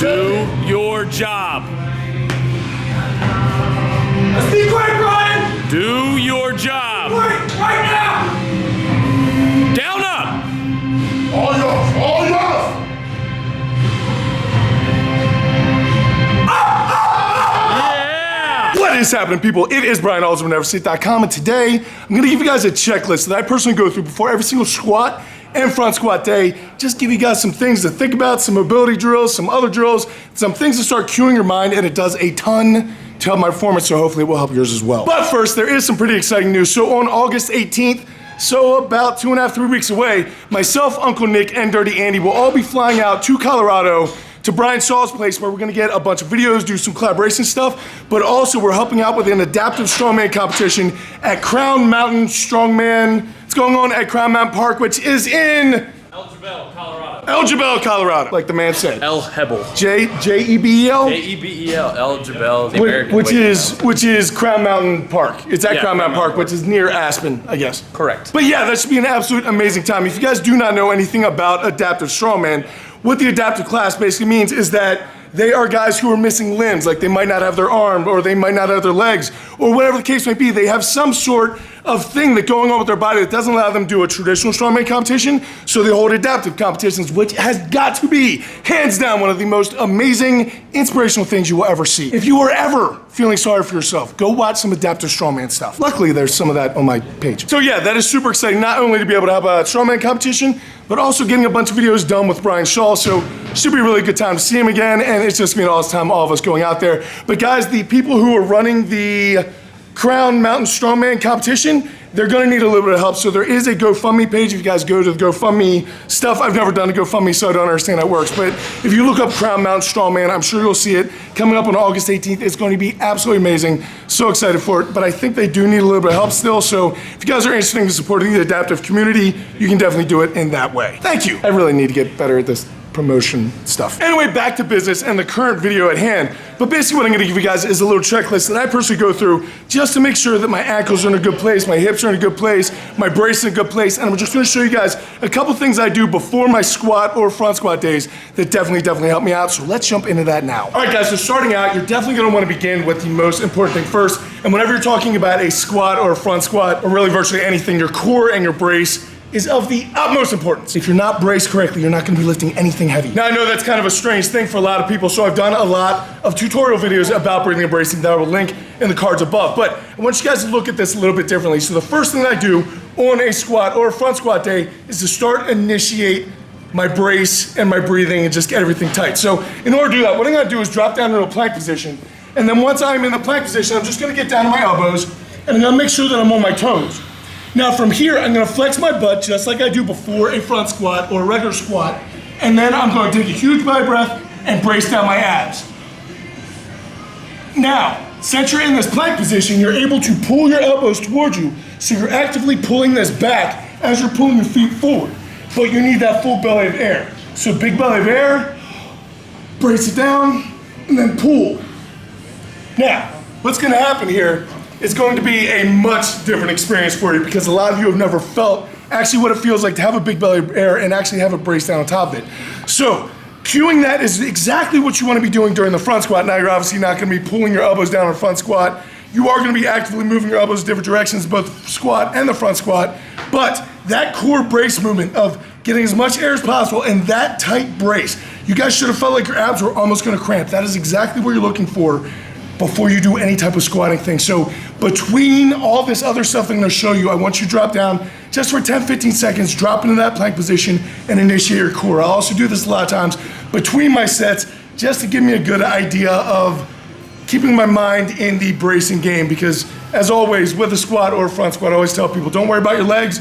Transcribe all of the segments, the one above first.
Do your job. Let's be quick, Brian! Do your job. Quick, right now! Down up. All yours, all yours! Yeah. What is happening, people? It is Brian Alsruhe from NEVERsate.com, and today I'm gonna give you guys a checklist that I personally go through before every single squat and front squat day. Just give you guys some things to think about, some mobility drills, some other drills, some things to start cueing your mind, and it does a ton to help my performance, so hopefully it will help yours as well. But first, there is some pretty exciting news. So on August 18th, so about 2.5, 3 weeks away, myself, Uncle Nick, and Dirty Andy will all be flying out to Colorado to Brian Shaw's place, where we're gonna get a bunch of videos, do some collaboration stuff, but also we're helping out with an adaptive strongman competition at Crown Mountain Strongman. It's going on at Crown Mountain Park, which is in Alsruhe, Colorado. Alsruhe, Colorado, like the man said. El Hebel. J-E-B-E-L? J-E-B-E-L, El Jebel, the American Which way is Crown Mountain Park. It's at Yeah, Crown Mountain Crown Park, Mountain which is near Aspen, I guess. Correct. But yeah, that should be an absolute amazing time. If you guys do not know anything about adaptive strongman, what the adaptive class basically means is that they are guys who are missing limbs, like they might not have their arm, or they might not have their legs, or whatever the case may be. They have some sort of thing that's going on with their body that doesn't allow them to do a traditional strongman competition, so they hold adaptive competitions, which has got to be, hands down, one of the most amazing, inspirational things you will ever see. If you are ever feeling sorry for yourself, go watch some adaptive strongman stuff. Luckily, there's some of that on my page. So yeah, that is super exciting, not only to be able to have a strongman competition, but also getting a bunch of videos done with Brian Shaw, so should be a really good time to see him again, and it's just gonna be an awesome time, all of us going out there. But guys, the people who are running the Crown Mountain Strongman competition, they're gonna need a little bit of help, so there is a GoFundMe page. If you guys go to the GoFundMe stuff, I've never done a GoFundMe, so I don't understand how it works, but if you look up Crown Mountain Strongman, I'm sure you'll see it coming up on August 18th. It's going to be absolutely amazing. So excited for it, but I think they do need a little bit of help still, so if you guys are interested in supporting the adaptive community, you can definitely do it in that way. Thank you. I really need to get better at this promotion stuff. Anyway, back to business and the current video at hand. But basically what I'm gonna give you guys is a little checklist that I personally go through just to make sure that my ankles are in a good place, my hips are in a good place, my brace is in a good place, and I'm just gonna show you guys a couple things I do before my squat or front squat days that definitely help me out. So let's jump into that now. All right guys, so starting out, you're definitely gonna wanna begin with the most important thing first. And whenever you're talking about a squat or a front squat, or really virtually anything, your core and your brace is of the utmost importance. If you're not braced correctly, you're not gonna be lifting anything heavy. Now I know that's kind of a strange thing for a lot of people, so I've done a lot of tutorial videos about breathing and bracing that I will link in the cards above. But I want you guys to look at this a little bit differently. So the first thing that I do on a squat or a front squat day is to initiate my brace and my breathing and just get everything tight. So in order to do that, what I'm gonna do is drop down into a plank position. And then once I'm in the plank position, I'm just gonna get down to my elbows and I'm gonna make sure that I'm on my toes. Now from here, I'm gonna flex my butt just like I do before a front squat or a regular squat, and then I'm gonna take a huge belly breath and brace down my abs. Now, since you're in this plank position, you're able to pull your elbows towards you, so you're actively pulling this back as you're pulling your feet forward, but you need that full belly of air. So big belly of air, brace it down, and then pull. Now, what's gonna happen here, it's going to be a much different experience for you because a lot of you have never felt actually what it feels like to have a big belly of air and actually have it braced down on top of it. So, cueing that is exactly what you want to be doing during the front squat. Now you're obviously not going to be pulling your elbows down on front squat. You are going to be actively moving your elbows in different directions, both the squat and the front squat. But that core brace movement of getting as much air as possible and that tight brace, you guys should have felt like your abs were almost going to cramp. That is exactly what you're looking for before you do any type of squatting thing. So between all this other stuff I'm gonna show you, I want you to drop down just for 10, 15 seconds, drop into that plank position and initiate your core. I'll also do this a lot of times between my sets just to give me a good idea of keeping my mind in the bracing game, because as always with a squat or a front squat, I always tell people, don't worry about your legs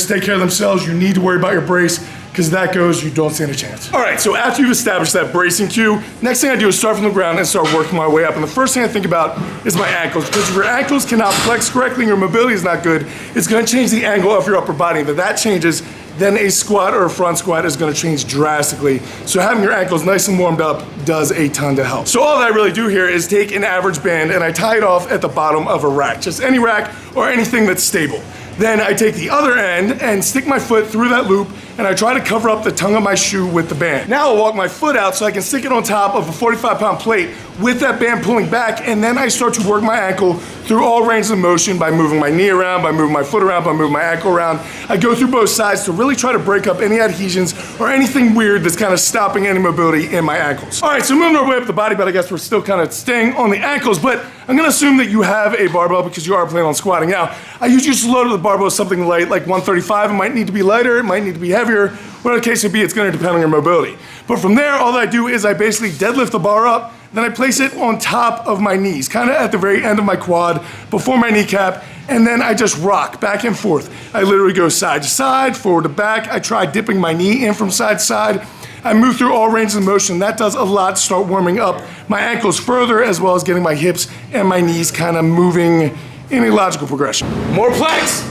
take care of themselves. You need to worry about your brace, because that goes, you don't stand a chance. All right, so after you've established that bracing cue, next thing I do is start from the ground and start working my way up. And the first thing I think about is my ankles, because if your ankles cannot flex correctly and your mobility is not good, it's gonna change the angle of your upper body. If that changes, then a squat or a front squat is gonna change drastically. So having your ankles nice and warmed up does a ton to help. So all that I really do here is take an average band and I tie it off at the bottom of a rack, just any rack or anything that's stable. Then I take the other end and stick my foot through that loop and I try to cover up the tongue of my shoe with the band. Now I'll walk my foot out so I can stick it on top of a 45-pound plate with that band pulling back, and then I start to work my ankle through all ranges of motion by moving my knee around, by moving my foot around, by moving my ankle around. I go through both sides to really try to break up any adhesions or anything weird that's kind of stopping any mobility in my ankles. All right, so moving our way up the body, but I guess we're still kind of staying on the ankles, but I'm gonna assume that you have a barbell because you are planning on squatting. Now, I usually just load the barbell with something light, like 135. It might need to be lighter, it might need to be heavier. Whatever the case may be, it's gonna depend on your mobility. But from there, all that I do is I basically deadlift the bar up, then I place it on top of my knees, kind of at the very end of my quad, before my kneecap, and then I just rock back and forth. I literally go side to side, forward to back. I try dipping my knee in from side to side. I move through all ranges of motion. That does a lot to start warming up my ankles further, as well as getting my hips and my knees kind of moving in a logical progression. More planks.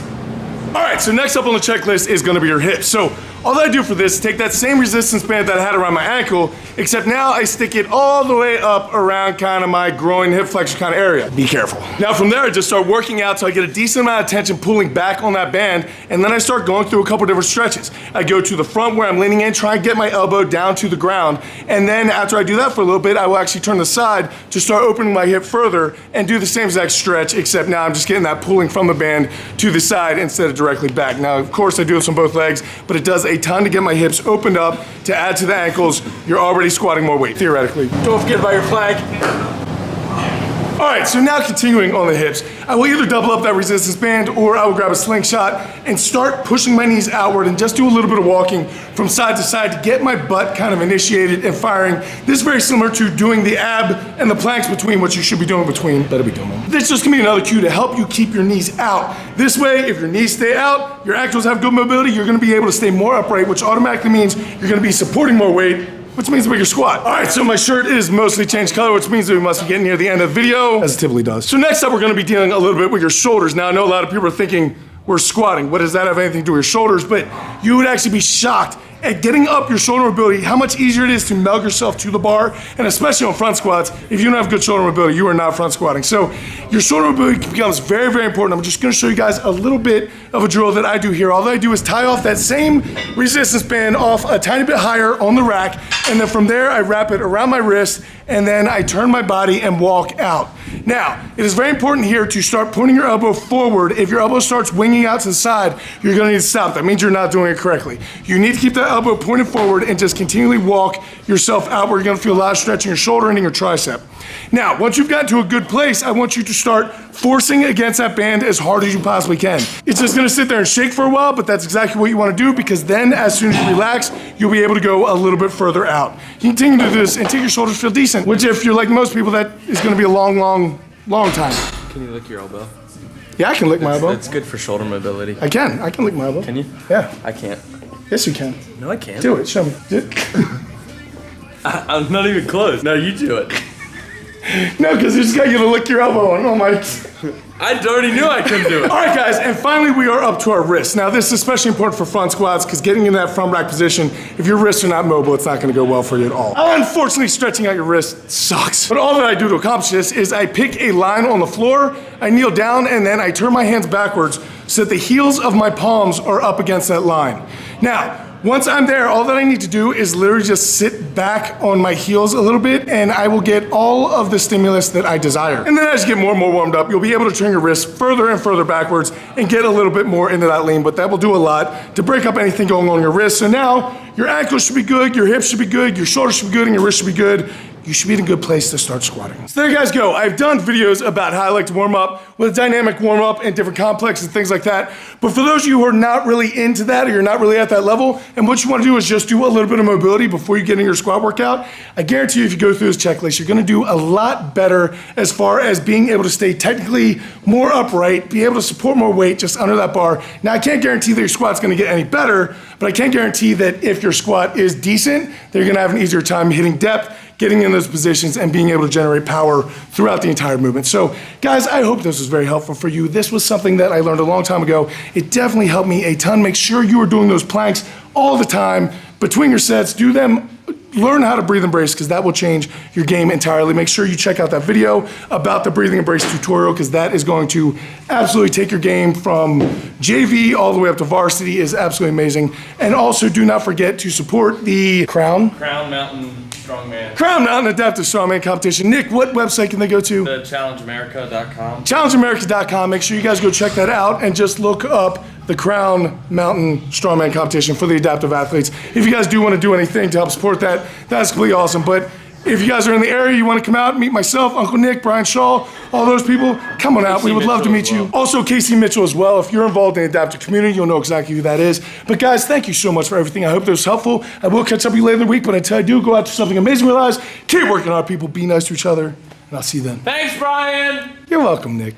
All right, so next up on the checklist is gonna be your hips. So all that I do for this is take that same resistance band that I had around my ankle, except now I stick it all the way up around kind of my groin, hip flexor kind of area. Be careful. Now from there, I just start working out so I get a decent amount of tension pulling back on that band, and then I start going through a couple different stretches. I go to the front where I'm leaning in, try and get my elbow down to the ground, and then after I do that for a little bit, I will actually turn the side to start opening my hip further and do the same exact stretch, except now I'm just getting that pulling from the band to the side instead of directly back. Now, of course, I do this on both legs, but it does a ton to get my hips opened up to add to the ankles. You're already squatting more weight, theoretically. Don't forget about your plank. All right, so now continuing on the hips, I will either double up that resistance band or I will grab a slingshot and start pushing my knees outward and just do a little bit of walking from side to side to get my butt kind of initiated and firing. This is very similar to doing the ab and the planks between, what you should be doing between. Better be doing them. This just can be another cue to help you keep your knees out. This way, if your knees stay out, your ankles have good mobility, you're gonna be able to stay more upright, which automatically means you're gonna be supporting more weight, which means a bigger squat. All right, so my shirt is mostly changed color, which means that we must be getting near the end of the video, as it typically does. So next up, we're gonna be dealing a little bit with your shoulders. Now, I know a lot of people are thinking, we're squatting. What does that have anything to do with your shoulders? But you would actually be shocked at getting up your shoulder mobility, how much easier it is to meld yourself to the bar, and especially on front squats. If you don't have good shoulder mobility, you are not front squatting. So your shoulder mobility becomes very, very important. I'm just gonna show you guys a little bit of a drill that I do here. All that I do is tie off that same resistance band off a tiny bit higher on the rack, and then from there, I wrap it around my wrist, and then I turn my body and walk out. Now, it is very important here to start pointing your elbow forward. If your elbow starts winging out to the side, you're gonna need to stop. That means you're not doing it correctly. You need to keep that elbow pointed forward and just continually walk yourself outward. You're gonna feel a lot of stretch in your shoulder and in your tricep. Now, once you've gotten to a good place, I want you to start forcing against that band as hard as you possibly can. It's just gonna sit there and shake for a while, but that's exactly what you wanna do, because then as soon as you relax, you'll be able to go a little bit further out. You continue to do this until your shoulders feel decent, which if you're like most people, that is gonna be a long, long, long time. Can you lick your elbow? Yeah, I can lick my elbow. It's good for shoulder mobility. I can lick my elbow. Can you? Yeah. I can't. Yes, you can. No, I can't. Do it, show me. I'm not even close. No, you do it. No, because you just got you to lick your elbow on. Oh my. I already knew I couldn't do it. All right, guys, and finally we are up to our wrists. Now, this is especially important for front squats because getting in that front rack position, if your wrists are not mobile, it's not gonna go well for you at all. Unfortunately, stretching out your wrist sucks. But all that I do to accomplish this is I pick a line on the floor, I kneel down, and then I turn my hands backwards so that the heels of my palms are up against that line. Now, once I'm there, all that I need to do is literally just sit back on my heels a little bit, and I will get all of the stimulus that I desire. And then as you get more and more warmed up, you'll be able to turn your wrists further and further backwards and get a little bit more into that lean, but that will do a lot to break up anything going on in your wrists. So now, your ankles should be good, your hips should be good, your shoulders should be good, and your wrists should be good. You should be in a good place to start squatting. So there you guys go. I've done videos about how I like to warm up with a dynamic warm up and different complexes and things like that. But for those of you who are not really into that, or you're not really at that level, and what you want to do is just do a little bit of mobility before you get in your squat workout, I guarantee you if you go through this checklist, you're gonna do a lot better as far as being able to stay technically more upright, be able to support more weight just under that bar. Now, I can't guarantee that your squat's gonna get any better, but I can guarantee that if your squat is decent, that you're gonna have an easier time hitting depth, getting in those positions, and being able to generate power throughout the entire movement. So guys, I hope this was very helpful for you. This was something that I learned a long time ago. It definitely helped me a ton. Make sure you are doing those planks all the time between your sets. Do them learn how to breathe embrace because that will change your game entirely. Make sure you check out that video about the breathing embrace tutorial because that is going to absolutely take your game from JV all the way up to varsity. Is absolutely amazing. And also do not forget to support the Crown Mountain Strongman. Crown Mountain Adaptive Strongman Competition. Nick, what website can they go to? The ChallengeAmerica.com. ChallengeAmerica.com. Make sure you guys go check that out and just look up the Crown Mountain Strongman Competition for the adaptive athletes. If you guys do want to do anything to help support that, that's completely awesome. But if you guys are in the area, you want to come out, meet myself, Uncle Nick, Brian Shaw, all those people, come on out. We would love to meet you. Also, Casey Mitchell as well. If you're involved in the adaptive community, you'll know exactly who that is. But guys, thank you so much for everything. I hope that was helpful. I will catch up with you later in the week, but until I do, go out to something amazing in your lives. Keep working hard, people. Be nice to each other, and I'll see you then. Thanks, Brian. You're welcome, Nick.